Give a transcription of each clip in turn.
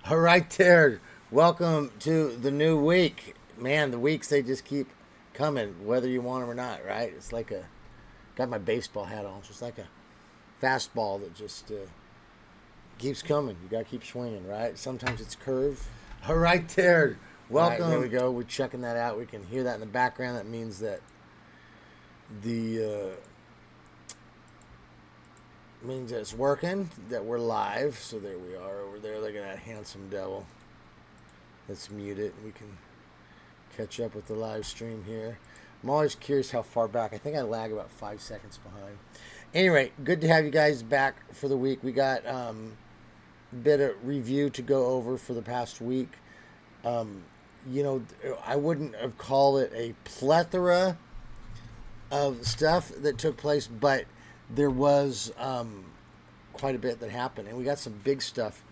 All right, there. Welcome to the new week. Man, the weeks they just keep coming, whether you want them or not, right? It's like got my baseball hat on. It's just like a fastball that just keeps coming. You got to keep swinging, right? Sometimes it's curve. All right, there. Welcome. Right, there we go. We're checking that out. We can hear that in the background. That means that the means that it's working, that we're live. So there we are over there. Look at that handsome devil. Let's mute it. We can catch up with the live stream here. I'm always curious how far back. I think I lag about 5 seconds behind. Anyway, good to have you guys back for the week. We got a bit of review to go over for the past week. I wouldn't have called it a plethora of stuff that took place, but there was quite a bit that happened, and we got some big stuff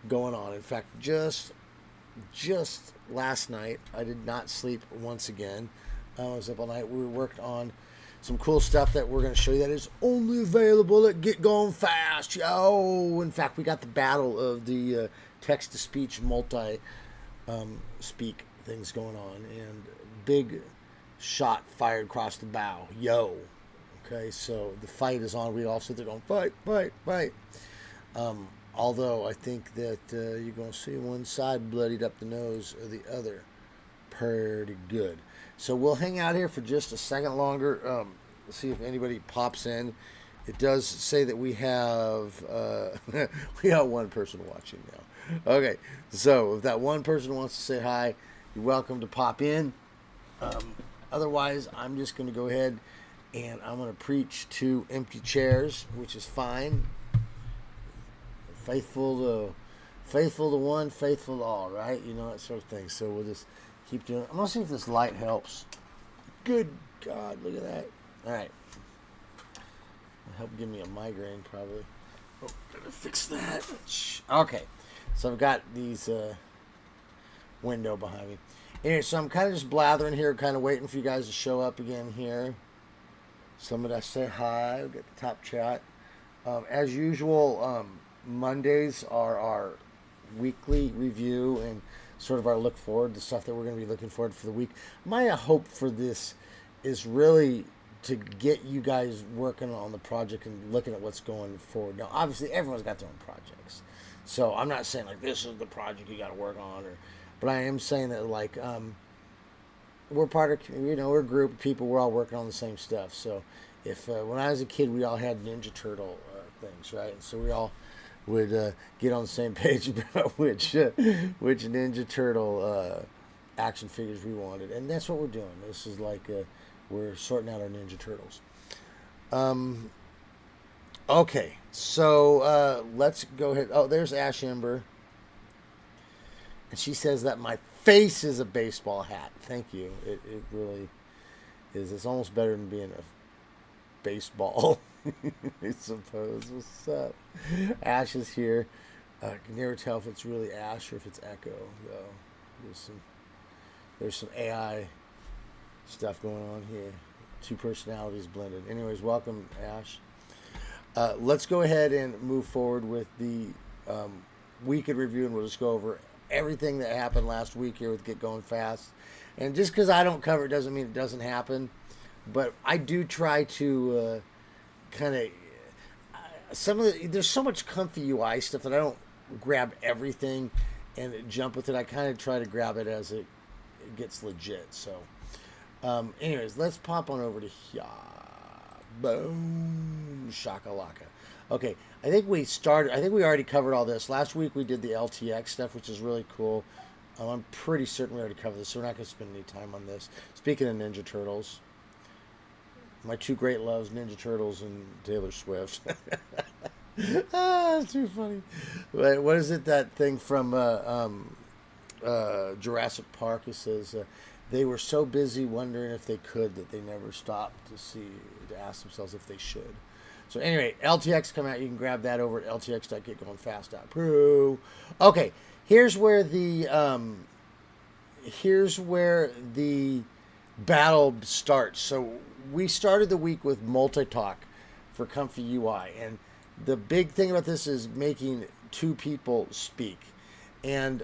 going on. In fact, just last night, I did not sleep once again. I was up all night. We worked on some cool stuff that we're going to show you that is only available at Get Going Fast. Yo! In fact, we got the battle of the text-to-speech multi-speak things going on, and big shot fired across the bow. Yo! Okay, so the fight is on. We all sit there going, fight, fight, fight. Although I think that you're going to see one side bloodied up the nose of the other pretty good. So we'll hang out here for just a second longer. See if anybody pops in. It does say that we have we got one person watching now. Okay, so if that one person wants to say hi, you're welcome to pop in. Otherwise, I'm just going to go ahead and I'm going to preach to empty chairs, which is fine. Faithful to one, faithful to all, right? You know, that sort of thing. So we'll just keep doing it. I'm going to see if this light helps. Good God, look at that. All right. It'll help give me a migraine, probably. Oh, gotta fix that. Okay. So I've got these window behind me. Anyway, so I'm kind of just blathering here, kind of waiting for you guys to show up again here. Somebody say hi. We'll get the top chat. As usual, Mondays are our weekly review and sort of our look forward, the stuff that we're going to be looking forward for the week. My hope for this is really to get you guys working on the project and looking at what's going forward. Now, obviously, everyone's got their own projects. So I'm not saying, like, this is the project you got to work on. But I am saying that, like, we're part of, we're a group of people. We're all working on the same stuff. So if when I was a kid, we all had Ninja Turtle things, right? And so we all would get on the same page about which Ninja Turtle action figures we wanted. And that's what we're doing. This is like we're sorting out our Ninja Turtles. Okay, so let's go ahead. Oh, there's Ash Ember. And she says that my face is a baseball hat. Thank you. It really is. It's almost better than being a baseball, I suppose. What's up? Ash is here. I can never tell if it's really Ash or if it's Echo, though. There's some AI stuff going on here. Two personalities blended. Anyways, welcome, Ash. Let's go ahead and move forward with the week in review, and we'll just go over everything that happened last week here with Get Going Fast. And just because I don't cover it doesn't mean it doesn't happen. But I do try to kind of there's so much comfy UI stuff that I don't grab everything and jump with it. I kind of try to grab it as it gets legit. So, anyways, let's pop on over to here. Boom, shakalaka. Okay, I think we already covered all this last week. We did the LTX stuff, which is really cool. I'm pretty certain we already covered this, so we're not going to spend any time on this. Speaking of Ninja Turtles. My two great loves, Ninja Turtles and Taylor Swift. It's too funny. What is it, that thing from Jurassic Park? It says, they were so busy wondering if they could that they never stopped to ask themselves if they should. So anyway, LTX come out. You can grab that over at ltx.getgoingfast.pro. Okay, here's where the battle starts. So we started the week with multi-talk for Comfy UI, and the big thing about this is making two people speak. And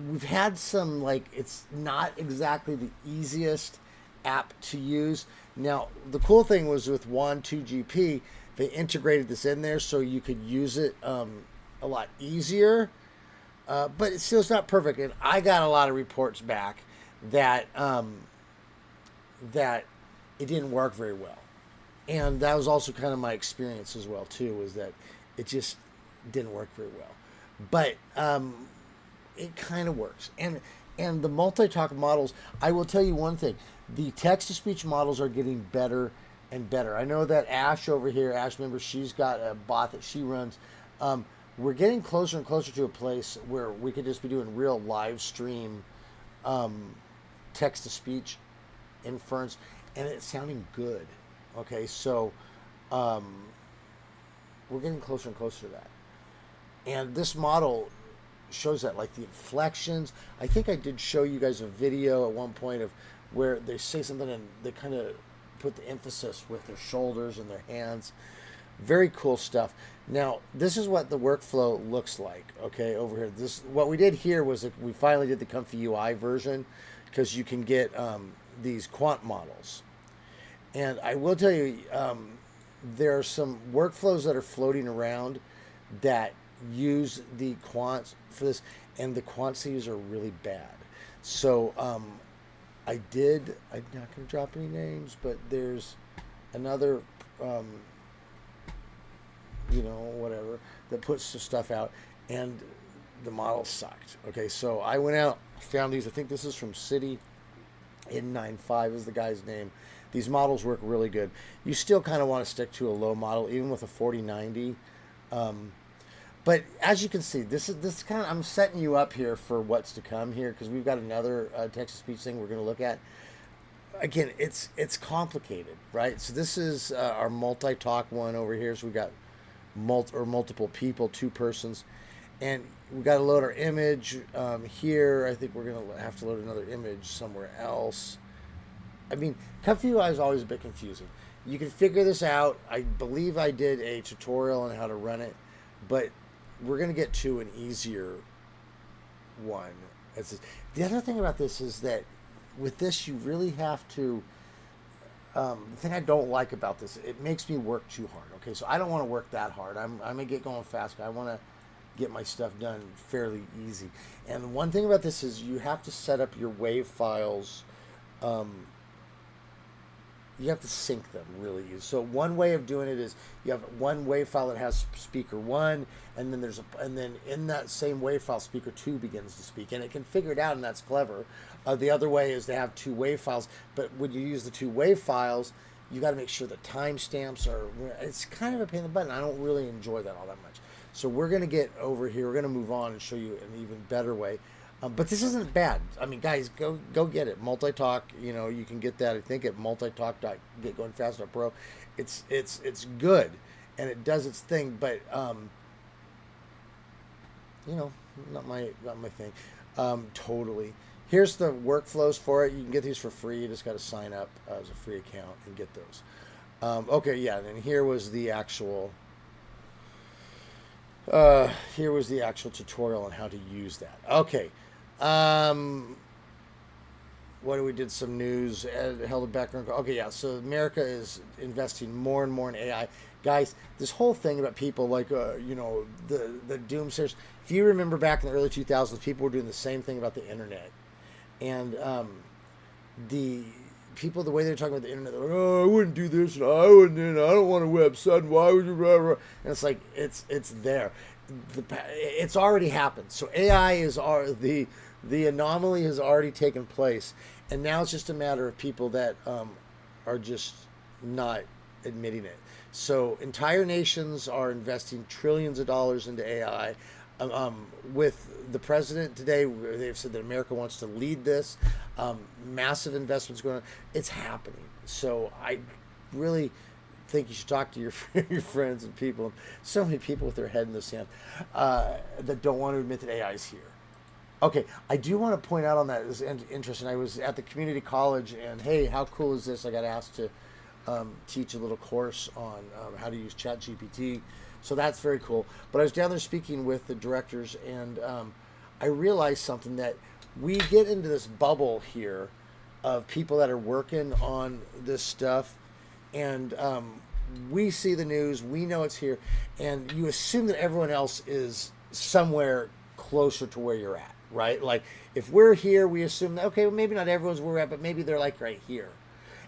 we've had some, like, it's not exactly the easiest app to use. Now, the cool thing was with Wand 2GP, they integrated this in there so you could use it a lot easier. But it still's not perfect. And I got a lot of reports back that that it didn't work very well. And that was also kind of my experience as well too, was that it just didn't work very well. But it kind of works. And the multi-talk models, I will tell you one thing. The text-to-speech models are getting better and better. I know that Ash over here, Ash member, she's got a bot that she runs. We're getting closer and closer to a place where we could just be doing real live stream text-to-speech inference, and it's sounding good. Okay, so we're getting closer and closer to that. And this model shows that, like the inflections. I think I did show you guys a video at one point of where they say something and they kind of put the emphasis with their shoulders and their hands. Very cool stuff. Now, this is what the workflow looks like, okay, over here. This, what we did here was that we finally did the Comfy UI version, because you can get these quant models. And I will tell you, there are some workflows that are floating around that use the quants for this, and the quants they use are really bad. So I'm not going to drop any names, but there's another, whatever, that puts some stuff out, and the model sucked. Okay, so I went out, found these. I think this is from City N95 is the guy's name. These models work really good. You still kind of want to stick to a low model, even with a 4090. But as you can see, this kind of, I'm setting you up here for what's to come here, because we've got another text-to-speech thing we're going to look at. Again, it's complicated, right? So this is our multi-talk one over here. So we got multiple people, 2 persons, and we got to load our image here. I think we're going to have to load another image somewhere else. I mean, Comfy UI is always a bit confusing. You can figure this out. I believe I did a tutorial on how to run it, but we're going to get to an easier one. The other thing about this is that with this, you really have to, the thing I don't like about this, it makes me work too hard. Okay, so I don't want to work that hard. I'm going to get going fast. I want to get my stuff done fairly easy. And one thing about this is you have to set up your WAV files. You have to sync them really easy. So one way of doing it is you have one WAV file that has speaker 1, and then in that same WAV file, speaker 2 begins to speak, and it can figure it out, and that's clever. The other way is to have 2 WAV files, but when you use the 2 WAV files, you got to make sure the timestamps are. It's kind of a pain in the butt, and I don't really enjoy that all that much. So we're going to get over here. We're going to move on and show you an even better way. But this isn't bad. I mean, guys, go get it. Multi-talk, you can get that, I think, at multitalk.getgoingfast.pro. It's good, and it does its thing, but not my thing. Totally. Here's the workflows for it. You can get these for free. You just got to sign up as a free account and get those. Okay, yeah. And then here was the actual. Here was the actual tutorial on how to use that. Okay. We did some news, held a background. Okay, yeah. So America is investing more and more in AI. Guys, this whole thing about people like, the doomsayers. If you remember back in the early 2000s, people were doing the same thing about the internet. And the people, the way they're talking about the internet, they're like, oh, I wouldn't do this, and I don't want a website, and why would you, blah, blah. And it's like, it's there. It's already happened. So AI is the anomaly has already taken place, and now it's just a matter of people that are just not admitting it. So entire nations are investing trillions of dollars into AI. With the president today, they've said that America wants to lead this. Massive investments going on. It's happening. So I really think you should talk to your friends and people. So many people with their head in the sand that don't want to admit that AI is here. Okay, I do want to point out on that, this is interesting. I was at the community college, and hey, how cool is this? I got asked to teach a little course on how to use ChatGPT So that's very cool. But I was down there speaking with the directors, and I realized something, that we get into this bubble here of people that are working on this stuff, and we see the news, we know it's here, and you assume that everyone else is somewhere closer to where you're at, right? Like if we're here, we assume that, okay, well, maybe not everyone's where we're at, but maybe they're like right here.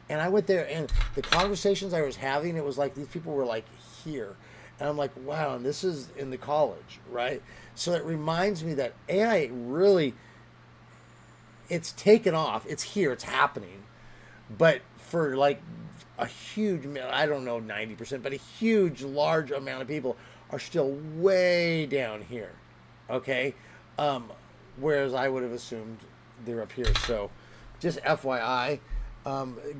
And I went there, and the conversations I was having, it was like these people were like here. And I'm like, wow, and this is in the college, right? So it reminds me that AI really, it's taken off. It's here. It's happening. But for like a huge, I don't know, 90%, but a huge, large amount of people are still way down here. Okay? Whereas I would have assumed they're up here. So just FYI,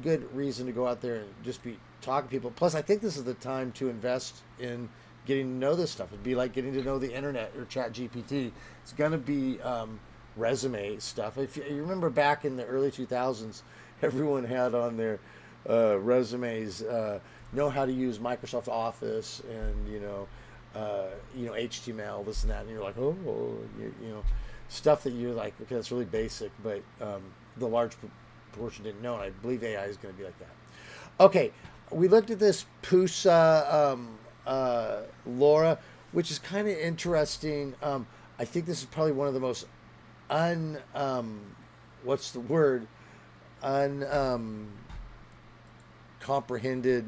good reason to go out there and just be talking to people. Plus, I think this is the time to invest in getting to know this stuff. It'd be like getting to know the internet or Chat GPT. It's going to be resume stuff. If you remember back in the early 2000s, everyone had on their resumes, know how to use Microsoft Office and, HTML, this and that. And you're like, stuff that you're like, okay, that's really basic, but the large portion didn't know. And I believe AI is going to be like that. Okay, we looked at this Pusa LoRa, which is kind of interesting. I think this is probably one of the most comprehended.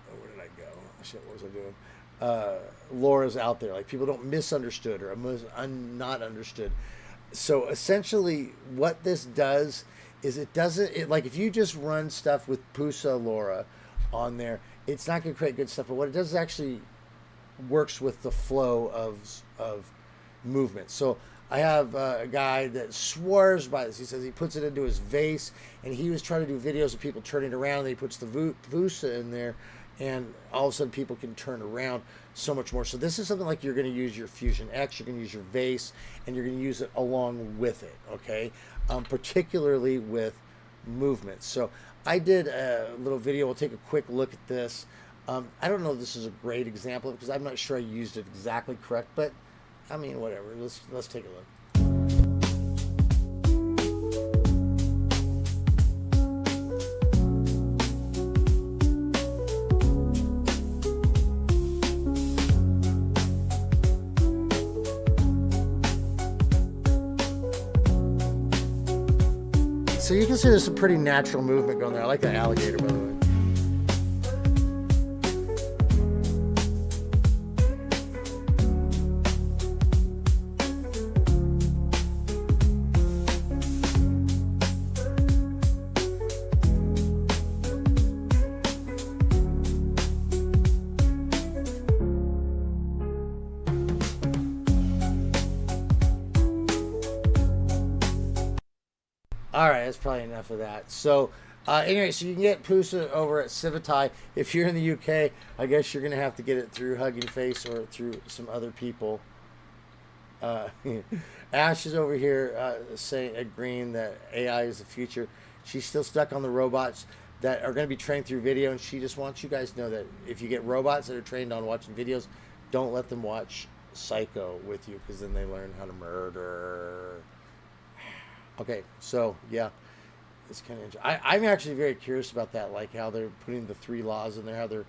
Oh, where did I go? Shit, what was I doing? LoRa's out there. Like people don't misunderstood or not understood. So essentially, what this does is like if you just run stuff with Pusa LoRa on there, it's not going to create good stuff. But what it does is actually works with the flow of movement. So I have a guy that swears by this. He says he puts it into his vase, and he was trying to do videos of people turning around, and he puts the Vusa in there, and all of a sudden people can turn around so much more. So this is something like you're going to use your Fusion X, you're going to use your vase, and you're going to use it along with it, okay? Particularly with movement. So I did a little video. We'll take a quick look at this. I don't know if this is a great example because I'm not sure I used it exactly correct, but I mean, whatever. Let's take a look. So you can see there's some pretty natural movement going there. I like the alligator, by the way. All right, that's probably enough of that. So anyway, so you can get Pusa over at Civitai. If you're in the UK, I guess you're going to have to get it through Hugging Face or through some other people. Ash is over here agreeing that AI is the future. She's still stuck on the robots that are going to be trained through video, and she just wants you guys to know that if you get robots that are trained on watching videos, don't let them watch Psycho with you, because then they learn how to murder. Okay, so yeah, it's kind of interesting. I'm actually very curious about that, like how they're putting the 3 laws in there, how they're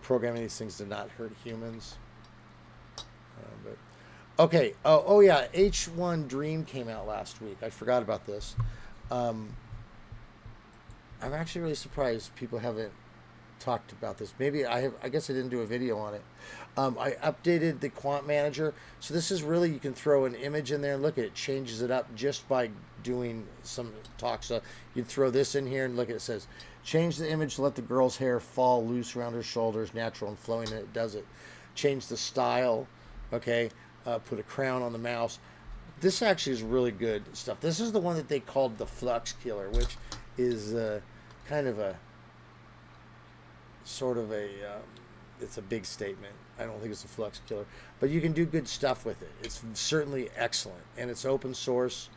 programming these things to not hurt humans. But okay, oh yeah, H1 Dream came out last week. I forgot about this. I'm actually really surprised people haven't talked about this. Maybe I have. I guess I didn't do a video on it. I updated the Quant Manager, so this is really, you can throw an image in there and look at it, changes it up just by doing some talk. So you throw this in here and look at it, says change the image to let the girl's hair fall loose around her shoulders, natural and flowing, and it does it. Change the style, okay, put a crown on the mouse. This actually is really good stuff. This is the one that they called the Flux Killer, which is kind of a sort of a it's a big statement. I don't think it's a flux killer, but you can do good stuff with it. It's certainly excellent, and it's open source.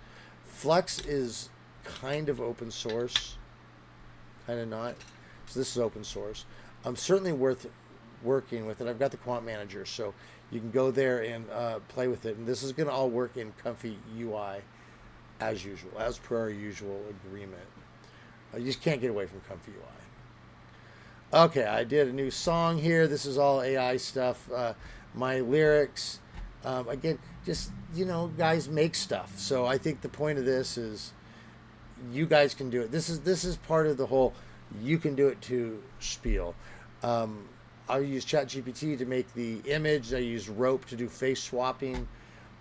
Flux is kind of open source, kind of not. So this is open source. Certainly worth working with it. I've got the Quant Manager, so you can go there and play with it. And this is going to all work in Comfy UI as usual, as per our usual agreement. You just can't get away from Comfy UI. Okay, I did a new song here. This is all AI stuff. My lyrics, again, just, guys make stuff. So I think the point of this is you guys can do it. This is part of the whole you can do it too spiel. I use ChatGPT to make the image. I use Rope to do face swapping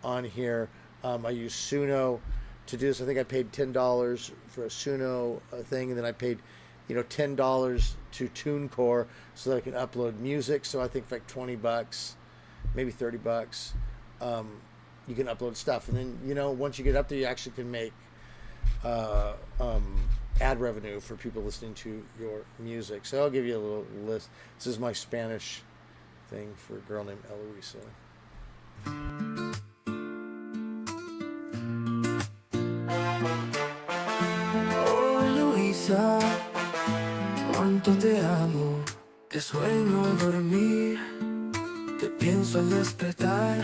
on here. I use Suno to do this. I think I paid $10 for a Suno thing, and then I paid, $10 to TuneCore so that I can upload music. So I think for like $20, maybe $30, you can upload stuff. And then, once you get up there, you actually can make ad revenue for people listening to your music. So I'll give you a little list. This is my Spanish thing for a girl named Eloisa. Oh, Luisa, cuánto te amo. Te sueño al dormir, te pienso al despertar.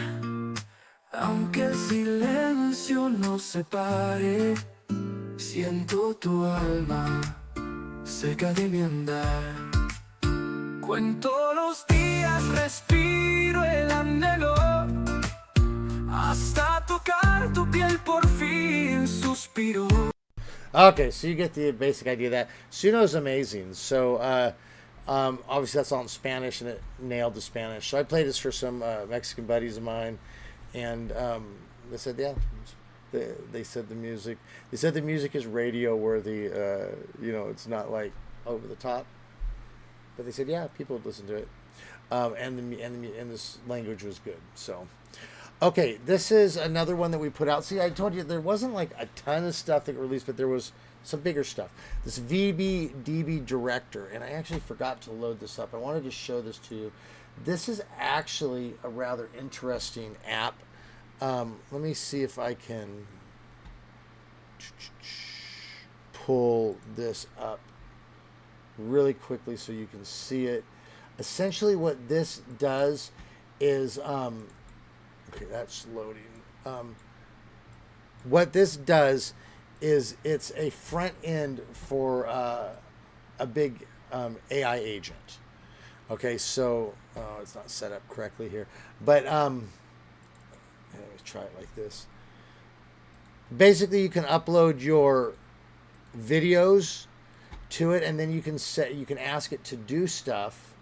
Aunque el silencio nos separe, siento tu alma cerca de mi andar. Cuento los días, respiro el anhelo, hasta tocar tu piel por fin suspiro. Okay, so you get the basic idea of that. Suno's amazing. So obviously that's all in Spanish, and it nailed the Spanish. So I played this for some Mexican buddies of mine, and they said, yeah. They said the music. They said the music is radio worthy. It's not like over the top. But they said, yeah, people would listen to it. And this language was good. So, okay, this is another one that we put out. See, I told you there wasn't like a ton of stuff that got released, but there was some bigger stuff. This VBDB Director, and I actually forgot to load this up. I wanted to show this to you. This is actually a rather interesting app. Let me see if I can pull this up really quickly so you can see it. Essentially what this does is, okay, that's loading. What this does is it's a front end for a big AI agent. Okay, so it's not set up correctly here, but let me try it like this. Basically, you can upload your videos to it, and then you can ask it to do stuff.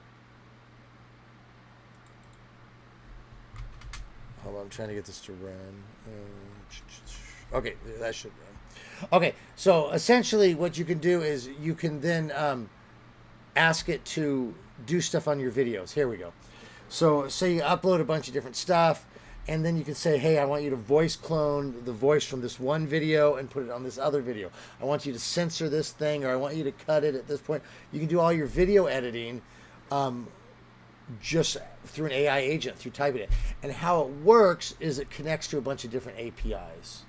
Hold on, I'm trying to get this to run. Okay, that should run. Okay, so essentially what you can do is you can then ask it to do stuff on your videos. Here we go. So say you upload a bunch of different stuff, and then you can say, hey, I want you to voice clone the voice from this one video and put it on this other video. I want you to censor this thing, or I want you to cut it at this point. You can do all your video editing just through an AI agent, through typing it. And how it works is it connects to a bunch of different APIs.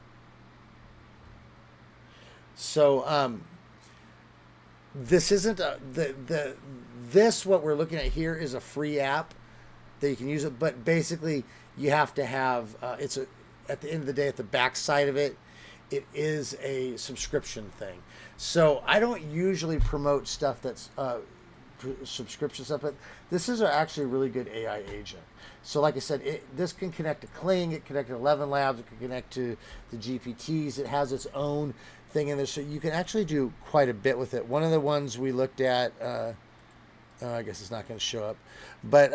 So this isn't this what we're looking at here is a free app that you can use it, but basically you have to have at the end of the day, at the back side of it, it is a subscription thing. So I don't usually promote stuff that's subscription stuff, but this is actually a really good AI agent. So like I said, this can connect to Kling, it can connect to 11 Labs, it can connect to the GPTs. It has its own thing in there, so you can actually do quite a bit with it. One of the ones we looked at, I guess it's not going to show up, but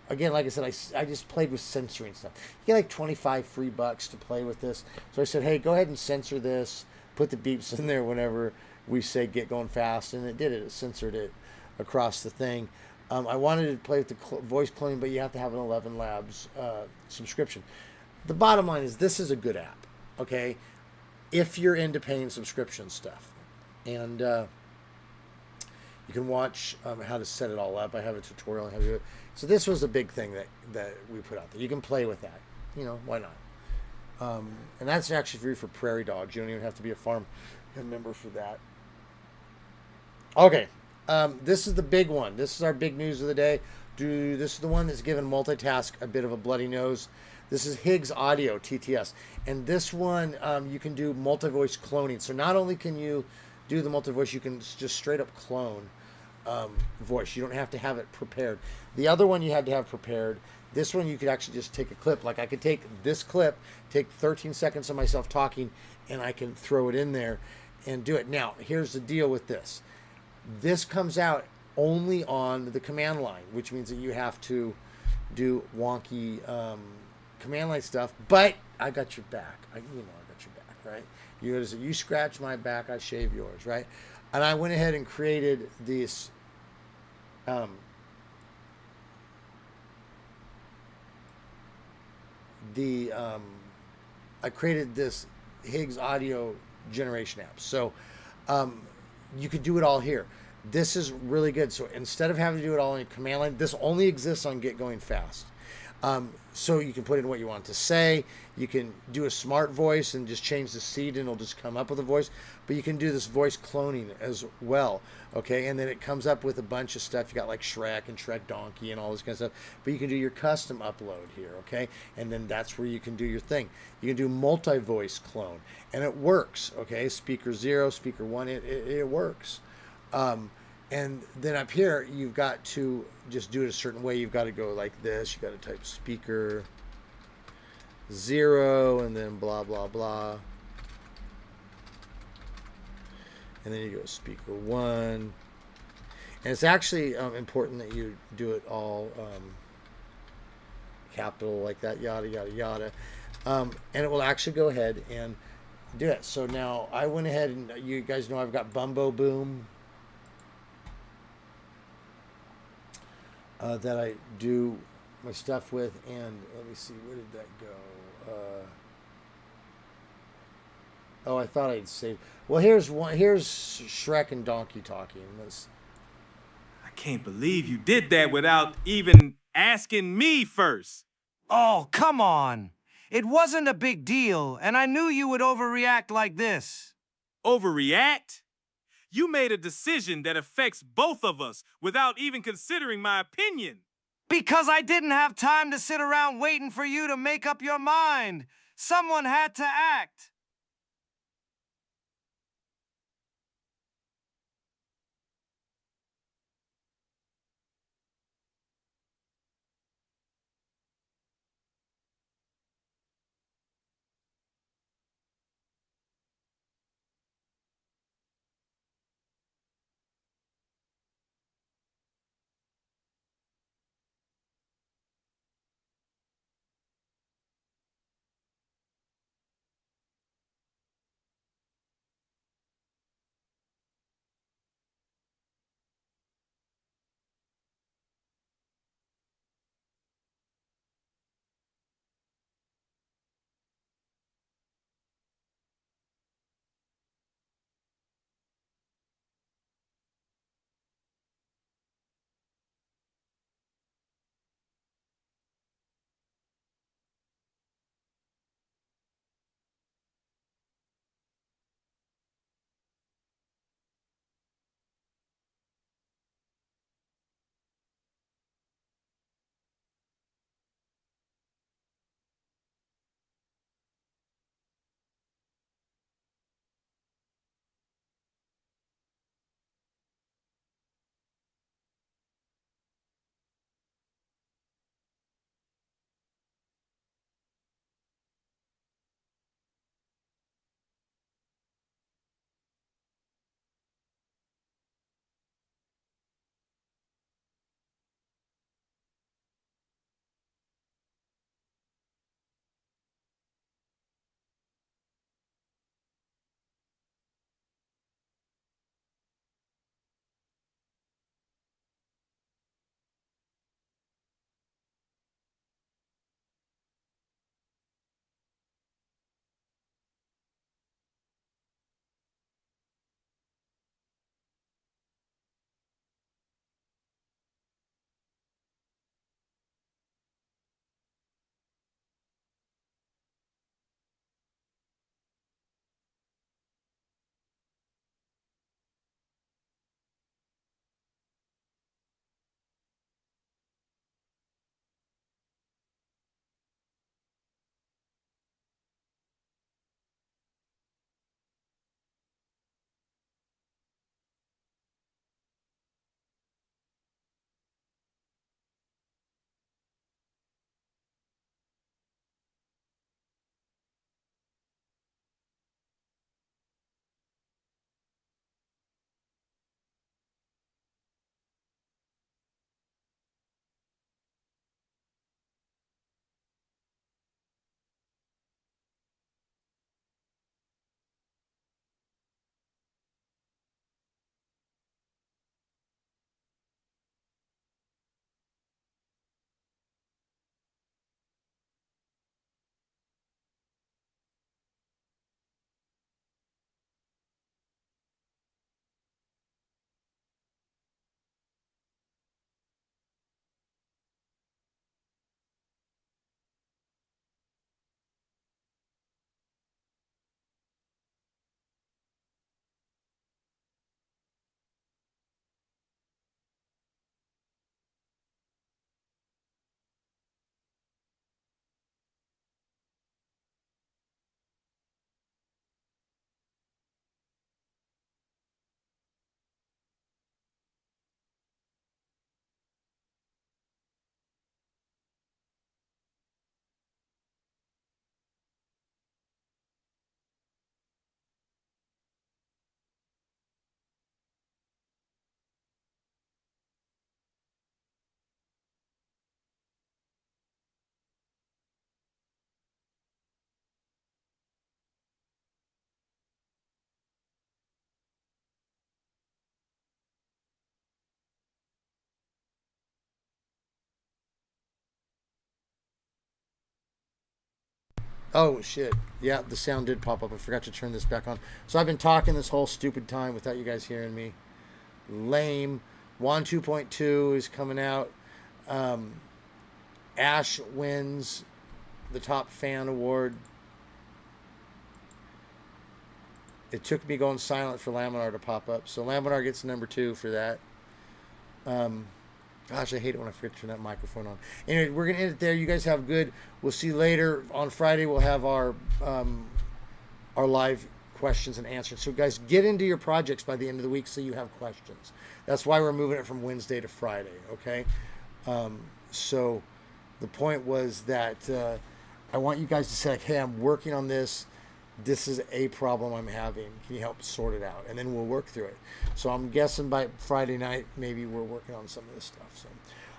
again, like I said, I just played with censoring stuff. You get like 25 free bucks to play with this. So I said, hey, go ahead and censor this. Put the beeps in there whenever we say get going fast. And it did it. It censored it across the thing. I wanted to play with the voice cloning, but you have to have an 11 Labs subscription. The bottom line is this is a good app, okay? If you're into paying subscription stuff. And you can watch how to set it all up. I have a tutorial on how to do it. So this was a big thing that we put out there. You can play with that. Why not? And that's actually free for prairie dogs. You don't even have to be a farm member for that. Okay, This is the big one. This is our big news of the day. This is the one that's given multitask a bit of a bloody nose. This is Higgs Audio TTS, and this one you can do multi-voice cloning. So not only can you do the multi-voice, you can just straight up clone voice. You don't have to have it prepared. The other one you had to have prepared. This one you could actually just take a clip. Like I could take this clip, take 13 seconds of myself talking, and I can throw it in there and do it. Now, here's the deal with this. This comes out only on the command line, which means that you have to do wonky command line stuff. But I got your back. I got your back, right? You scratch my back, I shave yours, right? And I went ahead and created this. I created this Higgs audio generation app. So you could do it all here. This is really good. So instead of having to do it all in command line, this only exists on Get Going Fast. So you can put in what you want to say. You can do a smart voice and just change the seed and it'll just come up with a voice. But you can do this voice cloning as well. Okay, and then it comes up with a bunch of stuff. You got like Shrek and Shrek Donkey and all this kind of stuff. But you can do your custom upload here, okay? And then that's where you can do your thing. You can do multi-voice clone, and it works, okay? Speaker 0, speaker 1, it works. And then up here, you've got to just do it a certain way. You've got to go like this. You've got to type speaker 0 and then blah, blah, blah. And then you go speaker 1. And it's actually important that you do it all capital like that, yada, yada, yada. And it will actually go ahead and do it. So now I went ahead and you guys know I've got Bumbo Boom. That I do my stuff with, and let me see, where did that go? Oh, I thought I'd saved. Well, here's one. Here's Shrek and Donkey talking. I can't believe you did that without even asking me first. Oh, come on. It wasn't a big deal, and I knew you would overreact like this. Overreact? You made a decision that affects both of us without even considering my opinion. Because I didn't have time to sit around waiting for you to make up your mind. Someone had to act. Oh, shit. Yeah, the sound did pop up. I forgot to turn this back on. So I've been talking this whole stupid time without you guys hearing me. Lame. Juan 2.2 is coming out. Ash wins the top fan award. It took me going silent for Laminar to pop up. So Laminar gets number 2 for that. Gosh, I hate it when I forget to turn that microphone on. Anyway, we're going to end it there. You guys have good. We'll see you later. On Friday, we'll have our live questions and answers. So, guys, get into your projects by the end of the week so you have questions. That's why we're moving it from Wednesday to Friday, okay? So the point was that I want you guys to say, like, hey, I'm working on this. This is a problem I'm having. Can you help sort it out? And then we'll work through it. So I'm guessing by Friday night, maybe we're working on some of this stuff. So,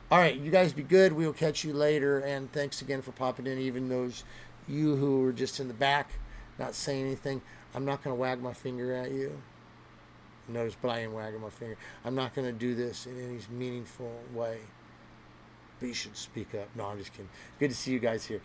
all right, you guys be good. We'll catch you later. And thanks again for popping in, even those you who were just in the back, not saying anything. I'm not going to wag my finger at you. Notice, but I am wagging my finger. I'm not going to do this in any meaningful way. But you should speak up. No, I'm just kidding. Good to see you guys here.